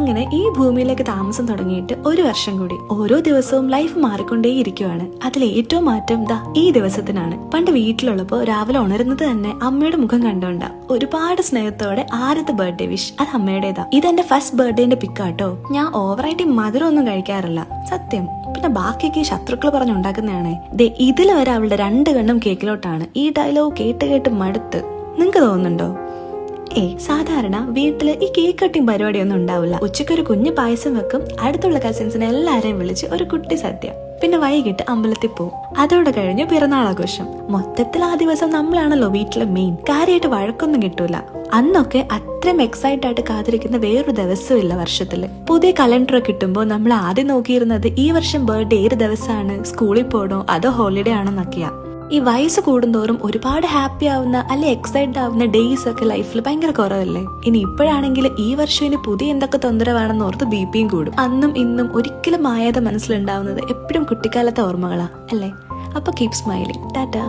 അങ്ങനെ ഈ ഭൂമിയിലേക്ക് താമസം തുടങ്ങിയിട്ട് 1 വർഷം കൂടി. ഓരോ ദിവസവും ലൈഫ് മാറിക്കൊണ്ടേയിരിക്കുവാണ്. അതിൽ ഏറ്റവും മാറ്റം ഈ ദിവസത്തിനാണ്. പണ്ട് വീട്ടിലുള്ളപ്പോ രാവിലെ ഉണരുന്നത് തന്നെ അമ്മയുടെ മുഖം കണ്ടോണ്ടാ. ഒരുപാട് സ്നേഹത്തോടെ ആദ്യത്തെ ബർത്ത്ഡേ വിഷ് അത് അമ്മയുടേതാ. ഇതെന്റെ ഫസ്റ്റ് ബർത്ത്ഡേന്റെ പിക്കാട്ടോ. ഞാൻ ഓവറായിട്ട് മധുരം ഒന്നും കഴിക്കാറില്ല, സത്യം. പിന്നെ ബാക്കിയൊക്കെ ശത്രുക്കൾ പറഞ്ഞുണ്ടാക്കുന്നതാണ്. ഇതിൽ വരെ അവളുടെ 2 കണ്ണും കേക്കിലോട്ടാണ്. ഈ ഡയലോഗ് കേട്ട് കേട്ട് മടുത്ത്. നിങ്ങക്ക് തോന്നുന്നുണ്ടോ? സാധാരണ വീട്ടില് ഈ കേക്ക് കട്ടിങ് പരിപാടിയൊന്നും ഉണ്ടാവില്ല. ഉച്ചക്കൊരു കുഞ്ഞു പായസം വെക്കും, അടുത്തുള്ള കസിൻസിനെ എല്ലാരെയും വിളിച്ച് ഒരു കുട്ടി സദ്യ, പിന്നെ വൈകിട്ട് അമ്പലത്തിൽ പോവും. അതോടെ കഴിഞ്ഞ് പിറന്നാൾ ആഘോഷം. മൊത്തത്തിൽ ആ ദിവസം നമ്മളാണല്ലോ വീട്ടിലെ മെയിൻ. കാര്യമായിട്ട് വഴക്കൊന്നും കിട്ടൂല. അന്നൊക്കെ അത്രയും എക്സൈറ്റ് ആയിട്ട് കാത്തിരിക്കുന്ന വേറൊരു ദിവസമില്ല വർഷത്തില്. പുതിയ കലണ്ടർ കിട്ടുമ്പോൾ നമ്മൾ ആദ്യം നോക്കിയിരുന്നത് ഈ വർഷം ബർത്ത്ഡേ ഏത് ദിവസമാണ്, സ്കൂളിൽ പോകണോ അതോ ഹോളിഡേ ആണോന്നൊക്കെയാ. ഈ വയസ്സ് കൂടുന്തോറും ഒരുപാട് ഹാപ്പി ആവുന്ന അല്ലെ എക്സൈറ്റഡ് ആവുന്ന ഡേയ്സ് ഒക്കെ ലൈഫിൽ ഭയങ്കര കുറവല്ലേ. ഇനി ഇപ്പോഴാണെങ്കിൽ ഈ വർഷം ഇനി പുതിയ എന്തൊക്കെ തൊന്തരവാണെന്ന് ഓർത്ത് ബിപിയും കൂടും. അന്നും ഇന്നും ഒരിക്കലും മായാതെ മനസ്സിലുണ്ടാവുന്നത് എപ്പോഴും കുട്ടിക്കാലത്തെ ഓർമ്മകളാ അല്ലേ. അപ്പൊ കീപ് സ്മൈലിംഗ്. ടാറ്റാ.